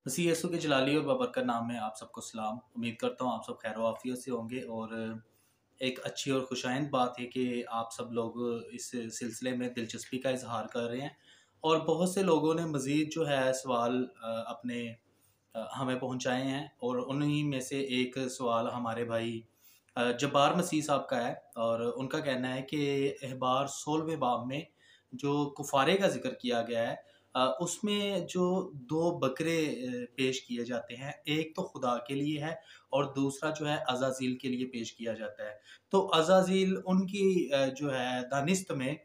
मसीह यीशु के जलाली और बबरकत नाम में आप सबको सलाम। उम्मीद करता हूँ आप सब खैर आफियत से होंगे और एक अच्छी और खुशाइंद बात है कि आप सब लोग इस सिलसिले में दिलचस्पी का इजहार कर रहे हैं और बहुत से लोगों ने मज़ीद जो है सवाल अपने हमें पहुंचाए हैं और उन्हीं में से एक सवाल हमारे भाई जब्बार मसीह साहब का है और उनका कहना है कि अहबार 16वें बाब में जो कुफारे का जिक्र किया गया है उसमें जो 2 बकरे पेश किए जाते हैं, एक तो खुदा के लिए है और दूसरा जो है अज़ाज़ील के लिए पेश किया जाता है। तो अज़ाज़ील उनकी जो है दानिस्त में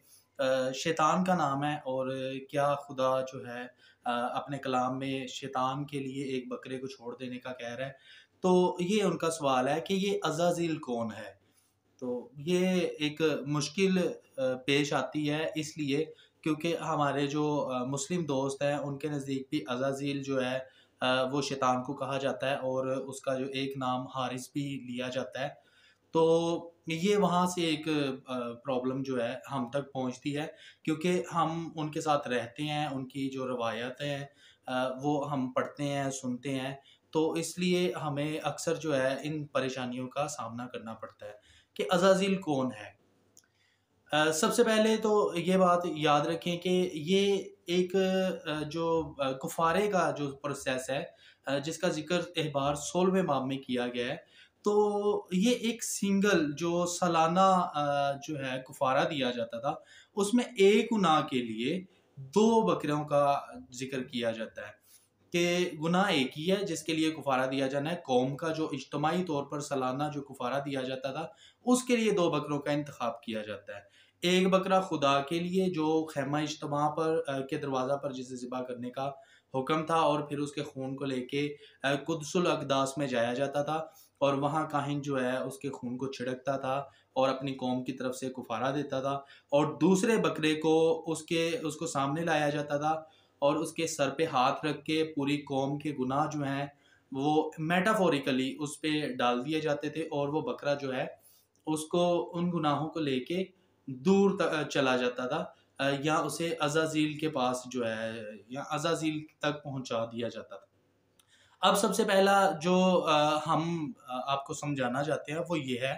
शैतान का नाम है और क्या खुदा जो है अपने कलाम में शैतान के लिए एक बकरे को छोड़ देने का कह रहा है। तो ये उनका सवाल है कि ये अज़ाज़ील कौन है? तो ये एक मुश्किल पेश आती है इसलिए क्योंकि हमारे जो मुस्लिम दोस्त हैं उनके नज़दीक भी अज़ाज़ील जो है वो शैतान को कहा जाता है और उसका जो एक नाम हारिस भी लिया जाता है। तो ये वहाँ से एक प्रॉब्लम जो है हम तक पहुँचती है क्योंकि हम उनके साथ रहते हैं, उनकी जो रवायतें हैं वो हम पढ़ते हैं, सुनते हैं, तो इसलिए हमें अक्सर जो है इन परेशानियों का सामना करना पड़ता है कि अज़ाज़ील कौन है? सबसे पहले तो ये बात याद रखें कि ये एक जो कुफ़ारे का जो प्रोसेस है जिसका ज़िक्र अहबार 16वें बाब में किया गया है, तो ये एक सिंगल जो सालाना जो है कुफ़ारा दिया जाता था, उसमें एक गुनाह के लिए 2 बकरियों का ज़िक्र किया जाता है कि गुनाह एक ही है जिसके लिए कुफ़ारा दिया जाना है। कौम का जो इज्तिमाई तौर पर सालाना जो कुफ़ारा दिया जाता था, उसके लिए 2 बकरों का इंतख़ाब किया जाता है। एक बकरा खुदा के लिए जो ख़ैमा इज्तिमा पर के दरवाज़ा पर जिसे ज़िबा करने का हुक्म था और फिर उसके खून को लेके कुद्सुल अक़दास में जाया जाता था और वहाँ काहिन जो है उसके खून को छिड़कता था और अपनी कौम की तरफ से कुफ़ारा देता था और दूसरे बकरे को उसको सामने लाया जाता था और उसके सर पे हाथ रख के पूरी कौम के गुनाह जो हैं वो मेटाफ़ोरिकली उस पे डाल दिए जाते थे और वो बकरा जो है उसको उन गुनाहों को लेके दूर चला जाता था या उसे अज़ाज़ील के पास जो है या अज़ाज़ील तक पहुँचा दिया जाता था। अब सबसे पहला जो हम आपको समझाना चाहते हैं वो ये है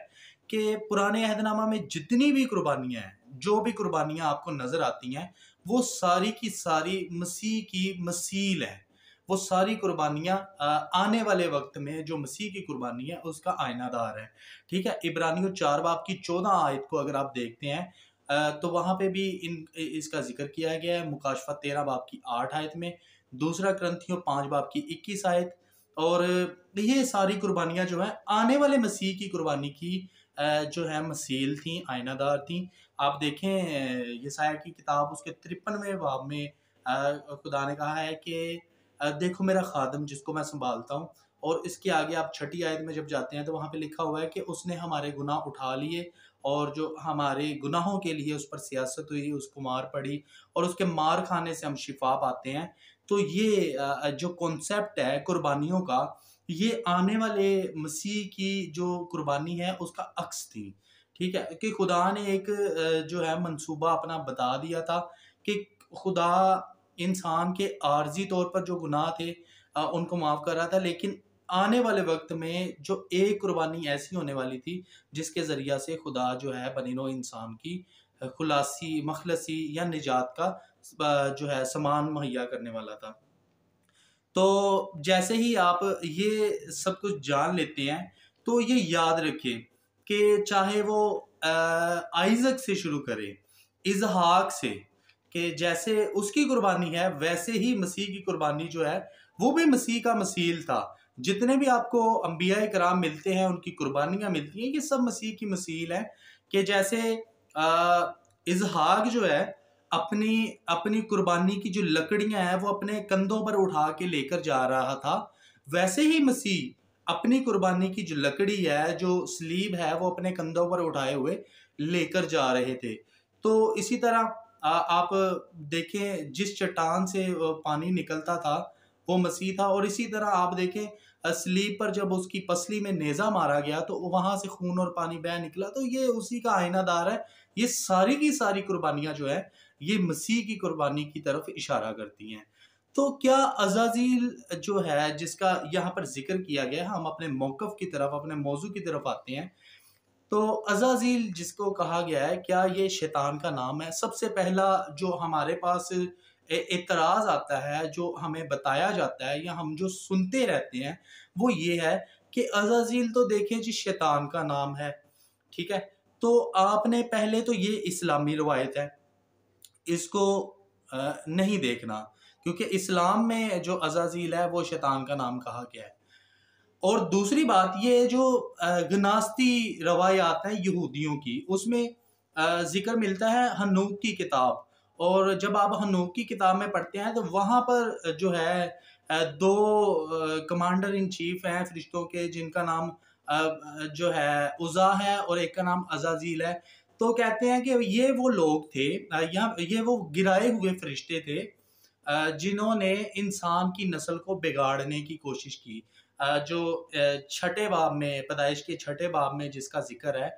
कि पुराने अहदनामा में जितनी भी कुर्बानियाँ हैं, जो भी कुर्बानियाँ आपको नज़र आती हैं, वो सारी की सारी मसीह की मसील हैं। वो सारी कुर्बानियाँ आने वाले वक़्त में जो मसीह की कुर्बानी है उसका आइनादार है। ठीक है? इब्रानियों 4 बाब की 14 आयत को अगर आप देखते हैं तो वहाँ पे भी इसका ज़िक्र किया गया है। मुकाशफ़ा 13 बाब की 8 आयत में, दूसरा क्रंथियों 5 बाब की 21 आयत और ये सारी कुर्बानियाँ जो हैं आने वाले मसीह की कुर्बानी की जो है मसील थी, आइनादार थी। आप देखें यशायाह की किताब उसके 53वें बाब में खुदा ने कहा है कि देखो मेरा खादिम जिसको मैं सँभालता हूँ और इसके आगे आप छठी आयत में जब जाते हैं तो वहाँ पे लिखा हुआ है कि उसने हमारे गुनाह उठा लिए और जो हमारे गुनाहों के लिए उस पर सियासत हुई, उसको मार पड़ी और उसके मार खाने से हम शिफा पाते हैं। तो ये जो कॉन्सेप्ट है कुर्बानियों का, ये आने वाले मसीह की जो कुर्बानी है उसका अक्स थी, ठीक है? कि खुदा ने एक जो है मंसूबा अपना बता दिया था कि खुदा इंसान के आर्ज़ी तौर पर जो गुनाह थे उनको माफ़ कर रहा था, लेकिन आने वाले वक़्त में जो एक कुर्बानी ऐसी होने वाली थी, जिसके ज़रिया से खुदा जो है बनी नौ इंसान की खुलासी, मखलसी या निजात का जो है सामान मुहैया करने वाला था। तो जैसे ही आप ये सब कुछ जान लेते हैं, तो ये याद रखें कि चाहे वो आइज़क से शुरू करें, इसहाक से, कि जैसे उसकी कुर्बानी है, वैसे ही मसीह की कुर्बानी जो है, वो भी मसीह का मसील था। जितने भी आपको अंबिया किराम मिलते हैं, उनकी कुर्बानियाँ मिलती हैं, ये सब मसीह की मसील हैं कि जैसे इसहाक जो है अपनी अपनी कुर्बानी की जो लकड़ियां हैं वो अपने कंधों पर उठा के लेकर जा रहा था, वैसे ही मसीह अपनी कुर्बानी की जो लकड़ी है, जो सलीब है, वो अपने कंधों पर उठाए हुए लेकर जा रहे थे। तो इसी तरह आप देखें जिस चट्टान से पानी निकलता था वो मसीह था और इसी तरह आप देखें सलीब पर जब उसकी पसली में नेज़ा मारा गया तो वहां से खून और पानी बह निकला, तो ये उसी का आईनादार है। ये सारी की सारी कुर्बानियां जो है ये मसीह की कुर्बानी की तरफ इशारा करती हैं। तो क्या अज़ाज़ील जो है जिसका यहाँ पर ज़िक्र किया गया है, हम अपने मौक़िफ़ की तरफ, अपने मौज़ू की तरफ आते हैं। तो अज़ाज़ील जिसको कहा गया है, क्या ये शैतान का नाम है? सबसे पहला जो हमारे पास एतराज़ आता है, जो हमें बताया जाता है या हम जो सुनते रहते हैं, वो ये है कि अज़ाज़ील तो देखें जी शैतान का नाम है, ठीक है? तो आपने पहले तो ये इस्लामी रवायत है, इसको नहीं देखना, क्योंकि इस्लाम में जो अज़ाज़ील है वो शैतान का नाम कहा गया है। और दूसरी बात ये जो गनास्ती रवायात हैं यहूदियों की, उसमें ज़िक्र मिलता है हनूक की किताब, और जब आप हनूक की किताब में पढ़ते हैं तो वहाँ पर जो है 2 कमांडर इन चीफ हैं फ़रिश्तों के, जिनका नाम जो है उज़्ज़ा है और एक का नाम अज़ाज़ील है। तो कहते हैं कि ये वो लोग थे, या ये वो गिराए हुए फ़रिश्ते थे जिन्होंने इंसान की नस्ल को बिगाड़ने की कोशिश की। जो छठे बाब में, पैदाइश के छठे बाब में जिसका ज़िक्र है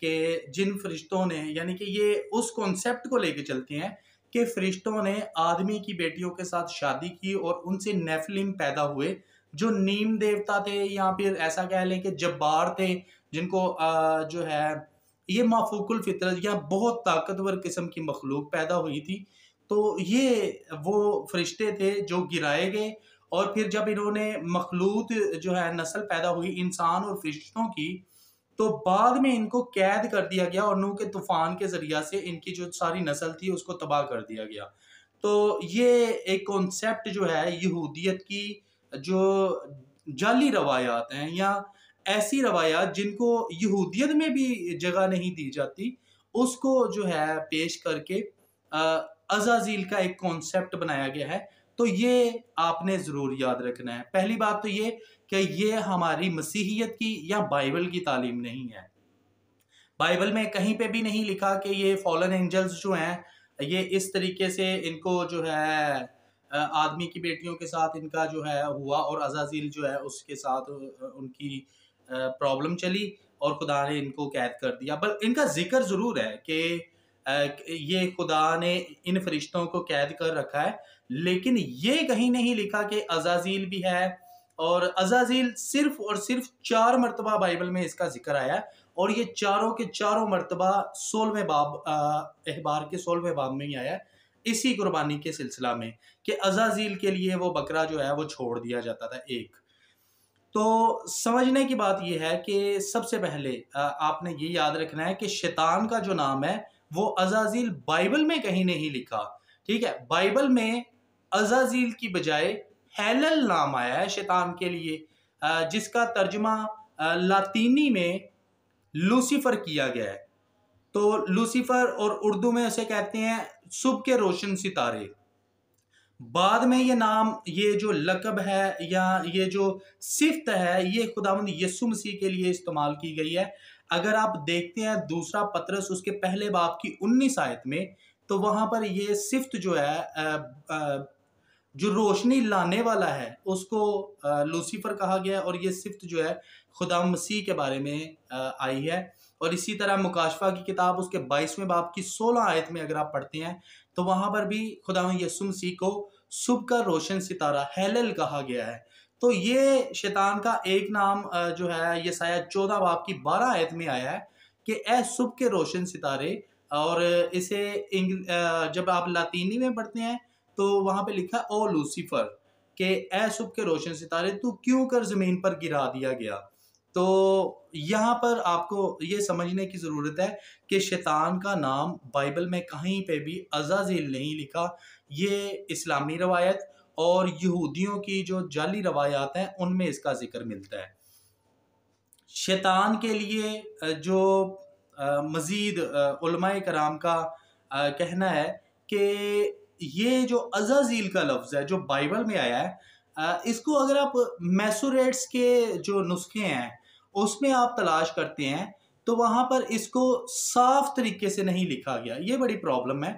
कि जिन फ़रिश्तों ने, यानी कि ये उस कॉन्सेप्ट को लेके चलते हैं कि फ़रिश्तों ने आदमी की बेटियों के साथ शादी की और उनसे नेफ़िलिम पैदा हुए, जो नीम देवता थे या फिर ऐसा कह लें कि जब्बार थे, जिनको जो है ये माफ़ूकुल फ़ितरत या बहुत ताकतवर किस्म की मखलूक पैदा हुई थी। तो ये वो फ़रिश्ते थे जो गिराए गए, और फिर जब इन्होंने मखलूत जो है नस्ल पैदा हुई इंसान और फ़रिश्तों की, तो बाद में इनको कैद कर दिया गया और नूह के तूफ़ान के ज़रिया से इनकी जो सारी नस्ल थी उसको तबाह कर दिया गया। तो ये एक कॉन्सेप्ट जो है यहूदियत की, जो जाली रवायात हैं या ऐसी रवायात जिनको यहूदियत में भी जगह नहीं दी जाती, उसको जो है पेश करके अ, अज़ाज़ील का एक कॉन्सेप्ट बनाया गया है। तो ये आपने ज़रूर याद रखना है। पहली बात तो ये कि ये हमारी मसीहियत की या बाइबल की तालीम नहीं है। बाइबल में कहीं पे भी नहीं लिखा कि ये फॉलन एंजल्स जो हैं, ये इस तरीके से इनको जो है आदमी की बेटियों के साथ इनका जो है हुआ और अज़ाज़ील जो है उसके साथ उनकी प्रॉब्लम चली और खुदा ने इनको कैद कर दिया। बल इनका ज़िक्र ज़रूर है कि ये खुदा ने इन फरिश्तों को कैद कर रखा है, लेकिन ये कहीं नहीं लिखा कि अज़ाज़ील भी है। और अज़ाज़ील सिर्फ़ और सिर्फ़ 4 मर्तबा बाइबल में इसका ज़िक्र आया है, और ये चारों के चारों मर्तबा 16वें बाब अहबार के 16वें बाब में ही आया है, इसी कुर्बानी के सिलसिला में कि अज़ाज़ील के लिए वो बकरा जो है वो छोड़ दिया जाता था एक। तो समझने की बात ये है कि सबसे पहले आपने ये याद रखना है कि शैतान का जो नाम है वो अज़ाज़ील बाइबल में कहीं नहीं लिखा, ठीक है? बाइबल में अज़ाज़ील की बजाय हेलल नाम आया है शैतान के लिए, जिसका तर्जुमा लातीनी में लूसीफर किया गया है। तो लूसीफर और उर्दू में उसे कहते हैं सुबह के रोशन सितारे। बाद में ये नाम, ये जो लक़ब है या ये जो सिफ़त है, ये खुदावंद यीशु मसीह के लिए इस्तेमाल की गई है। अगर आप देखते हैं दूसरा पतरस उसके पहले बाब की 19 आयत में, तो वहाँ पर ये सिफ़त जो है जो रोशनी लाने वाला है उसको लूसीफर कहा गया, और ये सिफ़त जो है खुदा मसीह के बारे में आई है। और इसी तरह मुकाशफा की किताब उसके 22वें बाब की 16 आयत में अगर आप पढ़ते हैं, तो वहाँ पर भी खुदा यीशु मसीह को सुबह का रोशन सितारा हेलल कहा गया है। तो ये शैतान का एक नाम जो है यशायाह 14 बाब की 12 आयत में आया है कि ए सुबह के रोशन सितारे। और इसे जब आप लातीनी में पढ़ते हैं तो वहाँ पे लिखा ओ लूसीफर कि ए सुबह के रोशन सितारे तू क्यों कर ज़मीन पर गिरा दिया गया। तो यहाँ पर आपको ये समझने की ज़रूरत है कि शैतान का नाम बाइबल में कहीं पे भी अज़ाज़ील नहीं लिखा। ये इस्लामी रवायत और यहूदियों की जो जाली रवायात हैं उनमें इसका ज़िक्र मिलता है। शैतान के लिए जो मज़ीद उलमाए कराम का कहना है कि ये जो अज़ाज़ील का लफ्ज़ है जो बाइबल में आया है, इसको अगर आप मैसोरेट्स के जो नुस्खे हैं उसमें आप तलाश करते हैं, तो वहाँ पर इसको साफ तरीके से नहीं लिखा गया। ये बड़ी प्रॉब्लम है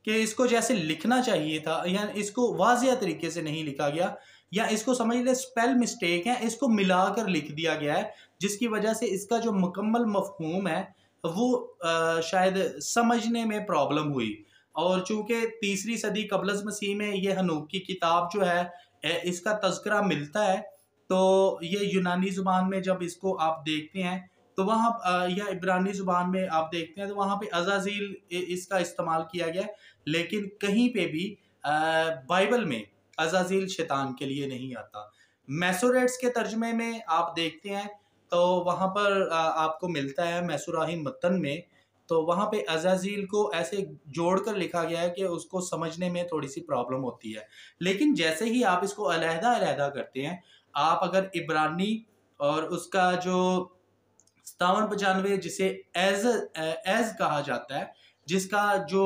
कि इसको जैसे लिखना चाहिए था या इसको वाज़िया तरीके से नहीं लिखा गया, या इसको समझ लें स्पेल मिस्टेक है, इसको मिलाकर लिख दिया गया है, जिसकी वजह से इसका जो मुकम्मल मफ़हूम है वो शायद समझने में प्रॉब्लम हुई। और चूंकि तीसरी सदी कबल मसीह में ये हनूक की किताब जो है इसका तज़किरा मिलता है, तो ये यूनानी ज़ुबान में जब इसको आप देखते हैं तो वहाँ या इब्रानी ज़ुबान में आप देखते हैं तो वहाँ पे अज़ाज़ील इसका इस्तेमाल किया गया है, लेकिन कहीं पे भी बाइबल में अज़ाज़ील शैतान के लिए नहीं आता। मैसोरेट्स के तर्जमे में आप देखते हैं तो वहाँ पर आपको मिलता है मैसुराही मतन में, तो वहाँ पे अज़ाज़ील को ऐसे जोड़कर लिखा गया है कि उसको समझने में थोड़ी सी प्रॉब्लम होती है। लेकिन जैसे ही आप इसको अलहदा-अलहदा करते हैं, आप अगर इब्रानी और उसका जो 57-95 जिसे एज़ कहा जाता है, जिसका जो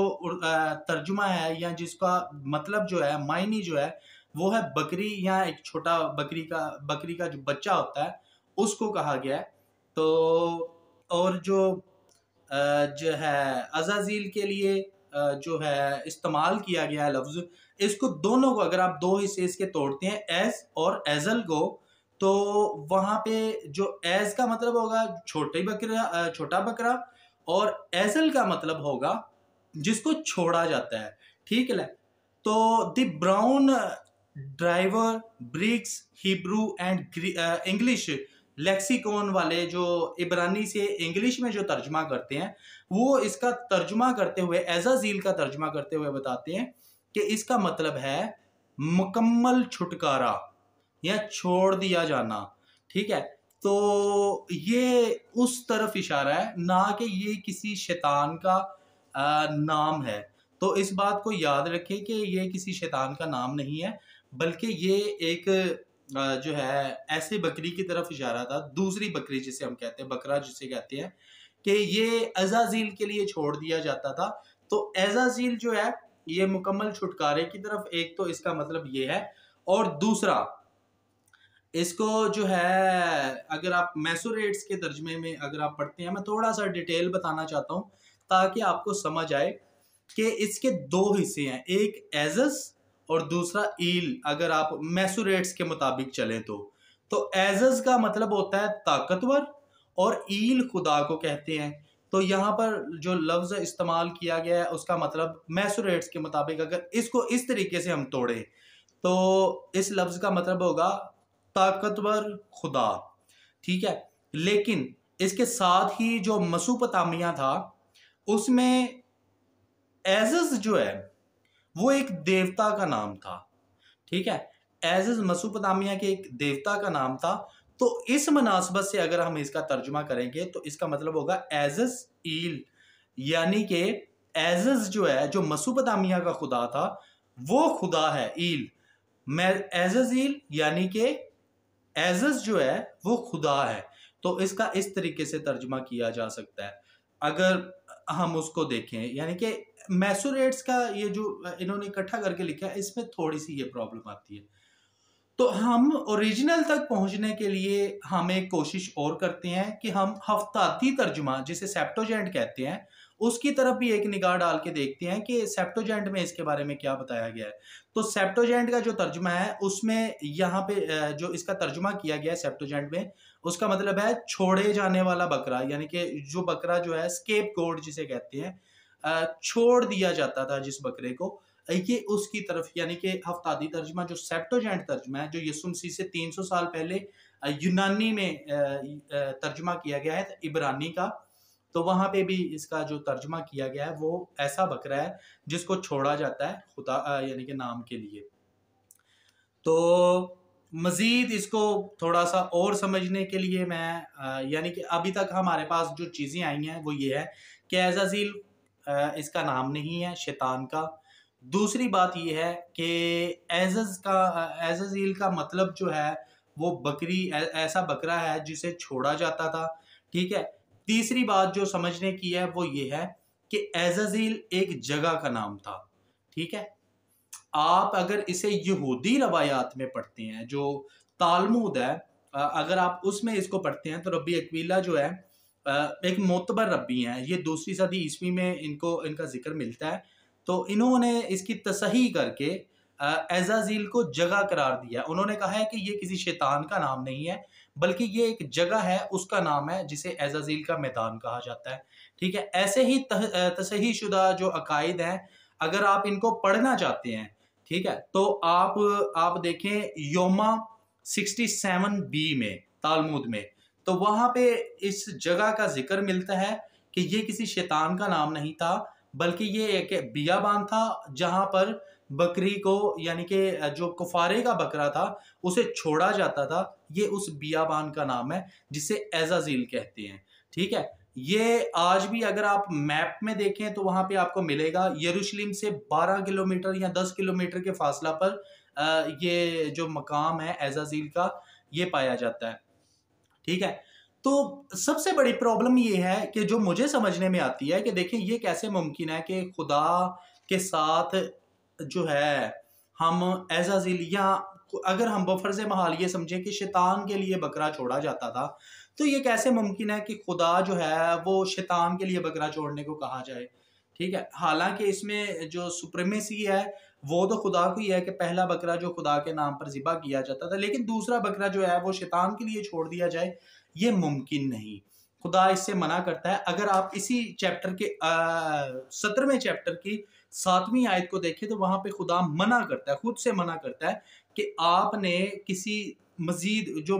तर्जुमा है या जिसका मतलब जो है, मायने जो है, वो है बकरी या एक छोटा बकरी का जो बच्चा होता है, उसको कहा गया है। तो और जो है अज़ाज़ील के लिए जो है इस्तेमाल किया गया है लफ्ज़, इसको दोनों को अगर आप दो हिस्से इसके तोड़ते हैं, एज़ और एज़ल को, तो वहाँ पे जो एज़ का मतलब होगा छोटा बकरा, और एज़ल का मतलब होगा जिसको छोड़ा जाता है। ठीक है। तो the Brown Driver Briggs Hebrew and English lexicon वाले जो इब्रानी से इंग्लिश में जो तर्जमा करते हैं, वो इसका तर्जमा करते हुए, एज़ाज़ील का तर्जमा करते हुए बताते हैं कि इसका मतलब है मुकम्मल छुटकारा या छोड़ दिया जाना। ठीक है। तो ये उस तरफ इशारा है, ना कि ये किसी शैतान का नाम है। तो इस बात को याद रखें कि ये किसी शैतान का नाम नहीं है, बल्कि ये एक जो है ऐसे बकरी की तरफ इशारा था, दूसरी बकरी जिसे हम कहते हैं, बकरा जिसे कहते हैं, कि ये अज़ाज़ील के लिए छोड़ दिया जाता था। तो अज़ाज़ील जो है ये मुकम्मल छुटकारे की तरफ, एक तो इसका मतलब ये है, और दूसरा इसको जो है अगर आप मैसोरेट्स के तर्जमे में अगर आप पढ़ते हैं, मैं थोड़ा सा डिटेल बताना चाहता हूँ ताकि आपको समझ आए कि इसके दो हिस्से हैं, एक एज़स और दूसरा ईल। अगर आप मैसोरेट्स के मुताबिक चलें तो एज़स का मतलब होता है ताकतवर, और ईल खुदा को कहते हैं। तो यहाँ पर जो लफ्ज़ इस्तेमाल किया गया है उसका मतलब मैसोरेट्स के मुताबिक अगर इसको इस तरीके से हम तोड़ें तो इस लफ्ज़ का मतलब होगा ताकतवर खुदा। ठीक है। लेकिन इसके साथ ही जो मसूपतामिया था उसमें एज़स जो है वो एक देवता का नाम था। ठीक है। एज़स मसूपतामिया के एक देवता का नाम था। तो इस मुनासबत से अगर हम इसका तर्जुमा करेंगे तो इसका मतलब होगा एज़स ईल, यानी कि एज़स जो है, जो मसूपतामिया का खुदा था, वो खुदा है ईल। एज़ाज़ील यानी कि एज़स जो है वो खुदा है। तो इसका इस तरीके से तर्जुमा किया जा सकता है अगर हम उसको देखें। यानी कि मैसोरेट्स का ये जो इन्होंने इकट्ठा करके लिखा है, इसमें थोड़ी सी ये प्रॉब्लम आती है। तो हम ओरिजिनल तक पहुंचने के लिए हम एक कोशिश और करते हैं कि हम हफ्ताती तर्जुमा, जिसे सेप्टोजेंट कहते हैं, उसकी तरफ भी एक निगाह डाल के देखते हैं कि सेप्टोजेंट में इसके बारे में क्या बताया गया है। तो सेप्टोजेंट का जो तर्जुमा है उसमें यहाँ पे जो इसका तर्जुमा किया गया है सेप्टोजेंट में, उसका मतलब है छोड़े जाने वाला बकरा, यानी कि जो बकरा जो है स्केप गोट जिसे कहते हैं, छोड़ दिया जाता था जिस बकरे को, ये उसकी तरफ। यानी कि हफ्तादी तर्जुमा जो सेप्टोजेंट तर्जुमा है, जो यीशु मसीह से 300 साल पहले यूनानी में तर्जुमा किया गया है इब्रानी का, तो वहां पे भी इसका जो तर्जुमा किया गया है वो ऐसा बकरा है जिसको छोड़ा जाता है खुदा यानी कि नाम के लिए। तो मज़ीद इसको थोड़ा सा और समझने के लिए मैं यानी कि अभी तक हमारे पास जो चीज़ें आई हैं वो ये है कि अज़ाज़ील इसका नाम नहीं है शैतान का। दूसरी बात ये है कि एज़ाज़ील का मतलब जो है वो बकरी ऐसा बकरा है जिसे छोड़ा जाता था। ठीक है। तीसरी बात जो समझने की है वो ये है कि एज़ाज़ील एक जगह का नाम था। ठीक है। आप अगर इसे यहूदी रवायात में पढ़ते हैं, जो तालमुद है, अगर आप उसमें इसको पढ़ते हैं तो रब्बी अक्विला जो है एक मोतबर रब्बी हैं, ये 2री सदी ईस्वी में इनका जिक्र मिलता है। तो इन्होंने इसकी तसही करके एज़ाज़ील को जगह करार दिया। उन्होंने कहा है कि ये किसी शैतान का नाम नहीं है, बल्कि ये एक जगह है, उसका नाम है जिसे एज़ाज़ील का मैदान कहा जाता है। ठीक है। ऐसे ही तसही शुदा जो अकायद हैं, अगर आप इनको पढ़ना चाहते हैं, ठीक है, तो आप देखें योमा 67b में, तालमुद में, तो वहां पे इस जगह का जिक्र मिलता है कि ये किसी शैतान का नाम नहीं था, बल्कि ये एक बियाबान था जहां पर बकरी को, यानी कि जो कुफारे का बकरा था, उसे छोड़ा जाता था। ये उस बियाबान का नाम है जिसे एजाजील कहते हैं। ठीक है, ये आज भी अगर आप मैप में देखें तो वहां पे आपको मिलेगा। यरूशलेम से 12 किलोमीटर या 10 किलोमीटर के फासला पर ये जो मकाम है एजाजील का, ये पाया जाता है। ठीक है, तो सबसे बड़ी प्रॉब्लम ये है कि जो मुझे समझने में आती है कि देखिए ये कैसे मुमकिन है कि खुदा के साथ जो है हम एजाजील, या अगर हम बफर्ज महाल ये समझे कि शैतान के लिए बकरा छोड़ा जाता था, तो ये कैसे मुमकिन है कि खुदा जो है वो शैतान के लिए बकरा छोड़ने को कहा जाए। ठीक है, हालांकि इसमें जो सुप्रीमेसी है वो तो खुदा को ही है कि पहला बकरा जो खुदा के नाम पर ज़िबा किया जाता था, लेकिन दूसरा बकरा जो है वो शैतान के लिए छोड़ दिया जाए, ये मुमकिन नहीं। खुदा इससे मना करता है। अगर आप इसी चैप्टर के 17वें चैप्टर की 7वीं आयत को देखें तो वहां पे खुदा मना करता है, खुद से मना करता है कि आपने किसी मजीद जो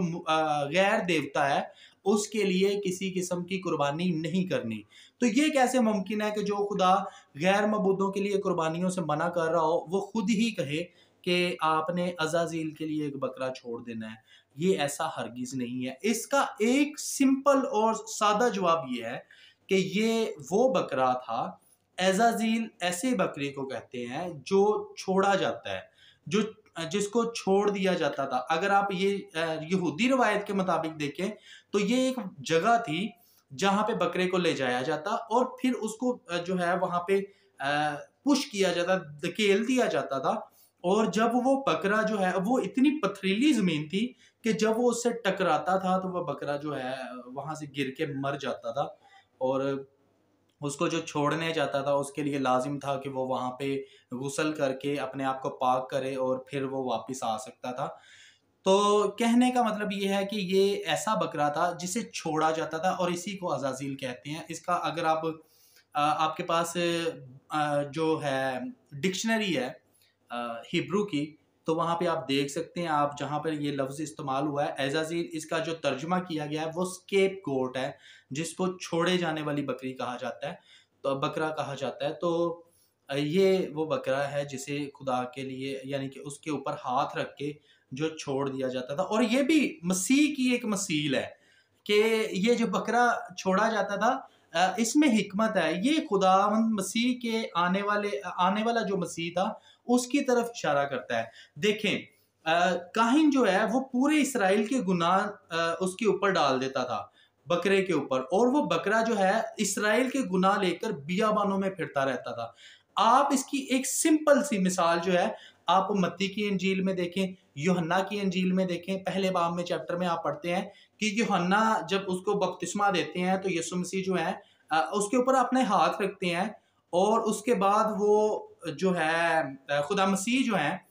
गैर देवता है उसके लिए किसी किस्म की कुर्बानी नहीं करनी। तो ये कैसे मुमकिन है कि जो खुदा गैर मबूदों के लिए कुर्बानियों से मना कर रहा हो वो खुद ही कहे कि आपने अज़ाज़ील के लिए एक बकरा छोड़ देना है? ये ऐसा हरगिज नहीं है। इसका एक सिंपल और सादा जवाब ये है कि ये वो बकरा था, अज़ाज़ील ऐसे बकरे को कहते हैं जो छोड़ा जाता है, जो जिसको छोड़ दिया जाता था। अगर आप ये यहूदी रवायत के मुताबिक देखें तो ये एक जगह थी जहाँ पे बकरे को ले जाया जाता और फिर उसको जो है वहाँ पे पुश किया जाता, धकेल दिया जाता था। और जब वो बकरा जो है, वो इतनी पथरीली ज़मीन थी कि जब वो उससे टकराता था तो वह बकरा जो है वहाँ से गिर के मर जाता था। और उसको जो छोड़ने जाता था उसके लिए लाजिम था कि वो वहाँ पे गुस्ल करके अपने आप को पाक करे और फिर वो वापस आ सकता था। तो कहने का मतलब ये है कि ये ऐसा बकरा था जिसे छोड़ा जाता था और इसी को अज़ाज़ील कहते हैं। इसका अगर आप आपके पास जो है डिक्शनरी है हिब्रू की, तो वहाँ पे आप देख सकते हैं, आप जहाँ पर ये लफ्ज़ इस्तेमाल हुआ है एज़ाज़ील, इसका जो तर्जुमा किया गया है वो स्केप गोट है, जिसको छोड़े जाने वाली बकरी कहा जाता है, तो बकरा कहा जाता है। तो ये वो बकरा है जिसे खुदा के लिए, यानी कि उसके ऊपर हाथ रख के जो छोड़ दिया जाता था। और ये भी मसीह की एक मसील है कि ये जो बकरा छोड़ा जाता था, इसमें हिकमत है। ये खुदावंद मसीह के आने वाला जो मसीह था उसकी तरफ इशारा करता है। देखें, काहिन जो है वो पूरे इसराइल के गुनाह उसके ऊपर डाल देता था, बकरे के ऊपर, और वो बकरा जो है इसराइल के गुनाह लेकर बियाबानों में फिरता रहता था। आप इसकी एक सिंपल सी मिसाल जो है आप मत्ती की इंजील में देखें, यूहन्ना की इंजील में देखें। पहले बाब में चैप्टर में आप पढ़ते हैं कि यूहन्ना जब उसको बपतिस्मा देते हैं तो यीशु मसीह जो है उसके ऊपर अपने हाथ रखते हैं और उसके बाद वो जो है खुदा मसीह जो है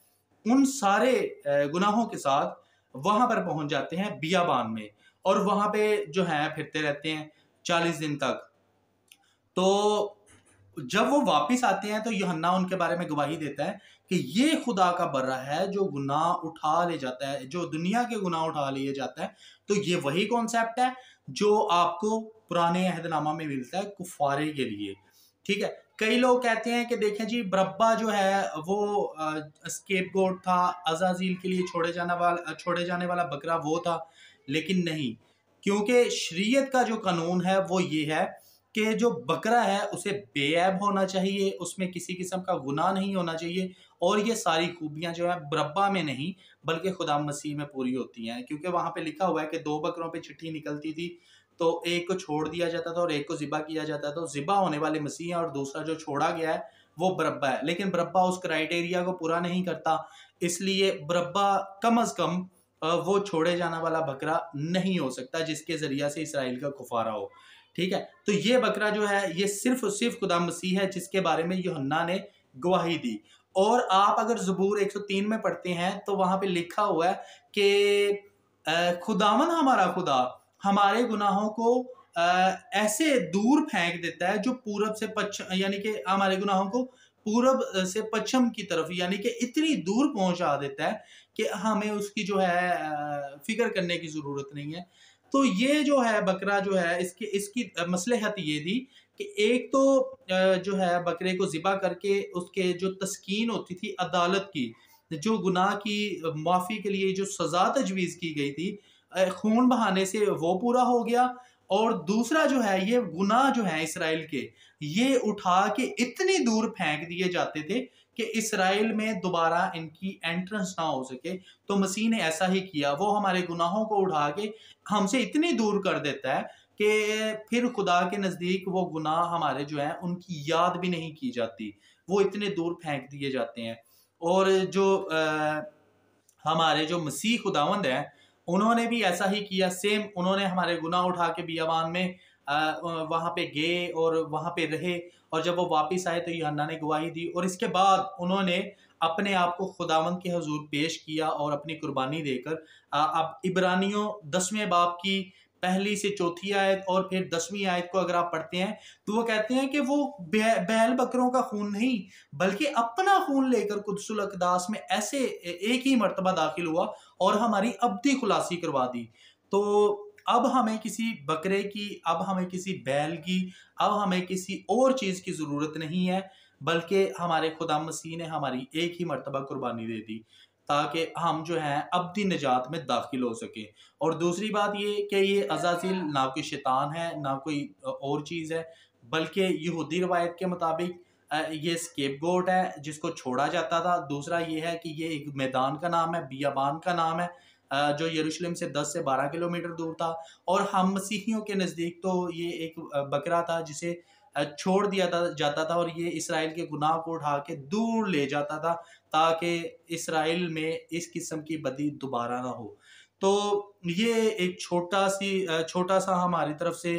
उन सारे गुनाहों के साथ वहां पर पहुंच जाते हैं बियाबान में, और वहां पे जो है फिरते रहते हैं 40 दिन तक। तो जब वो वापस आते हैं तो यूहन्ना उनके बारे में गवाही देता है कि ये खुदा का बर्रा है जो गुनाह उठा ले जाता है, जो दुनिया के गुनाह उठा लिए जाता है। तो ये वही कॉन्सेप्ट है जो आपको पुराने अहदनामा में मिलता है कुफारे के लिए। ठीक है, कई लोग कहते हैं कि देखें जी बरब्बा जो है वो स्केपगोट था, अज़ाज़ील के लिए छोड़े जाने वाला बकरा वो था, लेकिन नहीं, क्योंकि शरीयत का जो कानून है वो ये है कि जो बकरा है उसे बेऐब होना चाहिए, उसमें किसी किस्म का गुनाह नहीं होना चाहिए, और ये सारी खूबियां जो है बरब्बा में नहीं बल्कि खुदा मसीह में पूरी होती हैं। क्योंकि वहां पे लिखा हुआ है कि 2 बकरों पे चिट्ठी निकलती थी, तो एक को छोड़ दिया जाता था और एक को ज़िबा किया जाता था। तो ज़िबा होने वाले मसीह है और दूसरा जो छोड़ा गया है वो बरब्बा है, लेकिन बरब्बा उस क्राइटेरिया को पूरा नहीं करता, इसलिए बरब्बा कम अज़ कम वो छोड़े जाने वाला बकरा नहीं हो सकता जिसके ज़रिया से इसराइल का कुफारा हो। ठीक है, तो ये बकरा जो है ये सिर्फ और सिर्फ खुदा मसीह है जिसके बारे में यूहन्ना ने गवाही दी। और आप अगर ज़बूर 103 में पढ़ते हैं तो वहां पे लिखा हुआ है कि खुदावन हमारा खुदा हमारे गुनाहों को ऐसे दूर फेंक देता है जो पूरब से पश्चिम, यानी कि हमारे गुनाहों को पूरब से पश्चिम की तरफ, यानी कि इतनी दूर पहुँचा देता है कि हमें उसकी जो है फ़िक्र करने की ज़रूरत नहीं है। तो ये जो है बकरा जो है इसकी इसकी मसलहत ये थी कि एक तो जो है बकरे को ज़िबा करके उसके जो तस्कीन होती थी अदालत की, जो गुनाह की माफ़ी के लिए जो सज़ा तजवीज़ की गई थी खून बहाने से वो पूरा हो गया। और दूसरा जो है ये गुनाह जो है इसराइल के, ये उठा के इतनी दूर फेंक दिए जाते थे कि इसराइल में दोबारा इनकी एंट्रेंस ना हो सके। तो मसीह ने ऐसा ही किया, वो हमारे गुनाहों को उठा के हमसे इतनी दूर कर देता है कि फिर खुदा के नज़दीक वो गुनाह हमारे जो हैं उनकी याद भी नहीं की जाती, वो इतने दूर फेंक दिए जाते हैं। और जो हमारे जो मसीह खुदावंद हैं, उन्होंने भी ऐसा ही किया, सेम उन्होंने हमारे गुनाह उठा के बियाबान में वहाँ पे गए और वहाँ पे रहे। और जब वो वापस आए तो यूहन्ना ने गवाही दी और इसके बाद उन्होंने अपने आप को खुदावंद के हजूर पेश किया और अपनी कुर्बानी देकर अब इब्रानियों 10वें बाब की पहली से चौथी आयत और फिर 10वीं आयत को अगर आप पढ़ते हैं तो वो कहते हैं कि वो बैल बकरों का खून नहीं बल्कि अपना खून लेकर कुदसुल अकदास में ऐसे एक ही मर्तबा दाखिल हुआ और हमारी अब्दी खुलासी करवा दी। तो अब हमें किसी बकरे की, अब हमें किसी बैल की, अब हमें किसी और चीज की जरूरत नहीं है, बल्कि हमारे खुदा मसीह ने हमारी एक ही मर्तबा कुर्बानी दे दी ताकि हम जो है अब्दी निजात में दाखिल हो सके। और दूसरी बात ये कि ये अज़ाज़िल ना कोई शैतान है ना कोई और चीज़ है, बल्कि यहूदी रवायत के मुताबिक ये स्केपगोट है जिसको छोड़ा जाता था। दूसरा ये है कि ये एक मैदान का नाम है, बियाबान का नाम है, जो यरूशलेम से 10 से 12 किलोमीटर दूर था। और हम मसीहियों के नज़दीक तो ये एक बकरा था जिसे छोड़ दिया जाता था और ये इसराइल के गुनाह को उठा के दूर ले जाता था ताकि इसराइल में इस किस्म की बदी दोबारा ना हो। तो ये एक छोटा सा हमारी तरफ से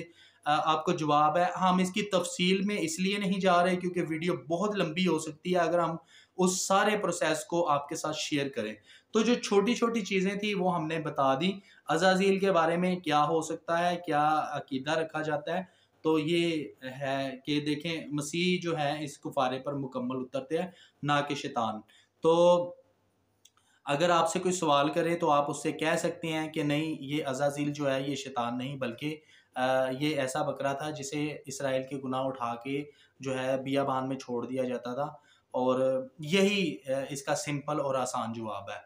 आपको जवाब है। हम इसकी तफसील में इसलिए नहीं जा रहे क्योंकि वीडियो बहुत लंबी हो सकती है अगर हम उस सारे प्रोसेस को आपके साथ शेयर करें। तो जो छोटी छोटी चीज़ें थी वो हमने बता दी। अज़ाज़ील के बारे में क्या हो सकता है, क्या अकीदा रखा जाता है, तो ये है कि देखें मसीह जो है इस कुफारे पर मुकम्मल उतरते हैं, ना कि शैतान। तो अगर आपसे कोई सवाल करे तो आप उससे कह सकते हैं कि नहीं, ये अज़ाज़ील जो है ये शैतान नहीं बल्कि ये ऐसा बकरा था जिसे इसराइल के गुनाह उठा के जो है बियाबान में छोड़ दिया जाता था। और यही इसका सिंपल और आसान जवाब है।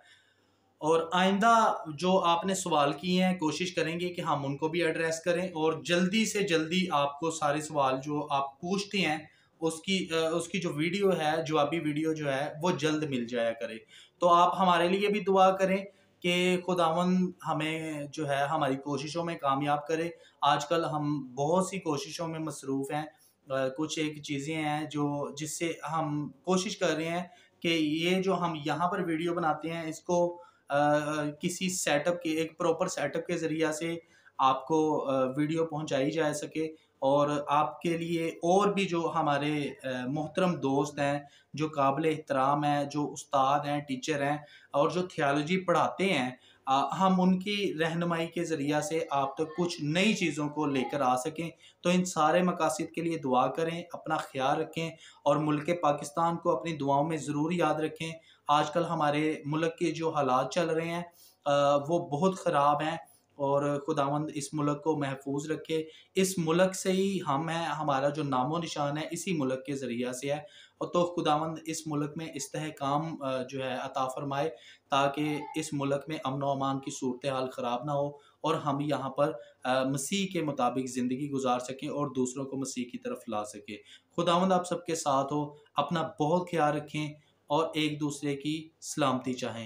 और आइंदा जो आपने सवाल किए हैं कोशिश करेंगे कि हम उनको भी एड्रेस करें और जल्दी से जल्दी आपको सारे सवाल जो आप पूछते हैं उसकी जो वीडियो है, जवाबी वीडियो जो है वो जल्द मिल जाया करे। तो आप हमारे लिए भी दुआ करें कि खुदावंद हमें जो है हमारी कोशिशों में कामयाब करे। आजकल हम बहुत सी कोशिशों में मसरूफ़ हैं। कुछ एक चीज़ें हैं जो जिससे हम कोशिश कर रहे हैं कि ये जो हम यहाँ पर वीडियो बनाते हैं इसको किसी सेटअप के, एक प्रॉपर सेटअप के ज़रिया से आपको वीडियो पहुंचाई जा सके। और आपके लिए और भी जो हमारे मोहतरम दोस्त हैं, जो काबिल एहतराम हैं, जो उस्ताद हैं, टीचर हैं और जो थियोलॉजी पढ़ाते हैं, हम उनकी रहनुमाई के ज़रिया से आप तक कुछ नई चीज़ों को लेकर आ सकें। तो इन सारे मकासद के लिए दुआ करें, अपना ख्याल रखें और मुल्क पाकिस्तान को अपनी दुआओं में ज़रूर याद रखें। आजकल हमारे मुल्क के जो हालात चल रहे हैं वो बहुत ख़राब हैं और खुदावंद इस मुल्क को महफूज रखे। इस मुल्क से ही हम हैं, हमारा जो नामो निशान है इसी मुल्क के ज़रिया से है। और तो खुदावंद इस मुल्क में इस्तेहकाम जो है अता फ़रमाए ताकि इस मुल्क में अमन व अमान की सूरत हाल ख़राब ना हो और हम यहाँ पर मसीह के मुताबिक ज़िंदगी गुजार सकें और दूसरों को मसीह की तरफ ला सकें। खुदावंद आप सबके साथ हो, अपना बहुत ख्याल रखें और एक दूसरे की सलामती चाहें।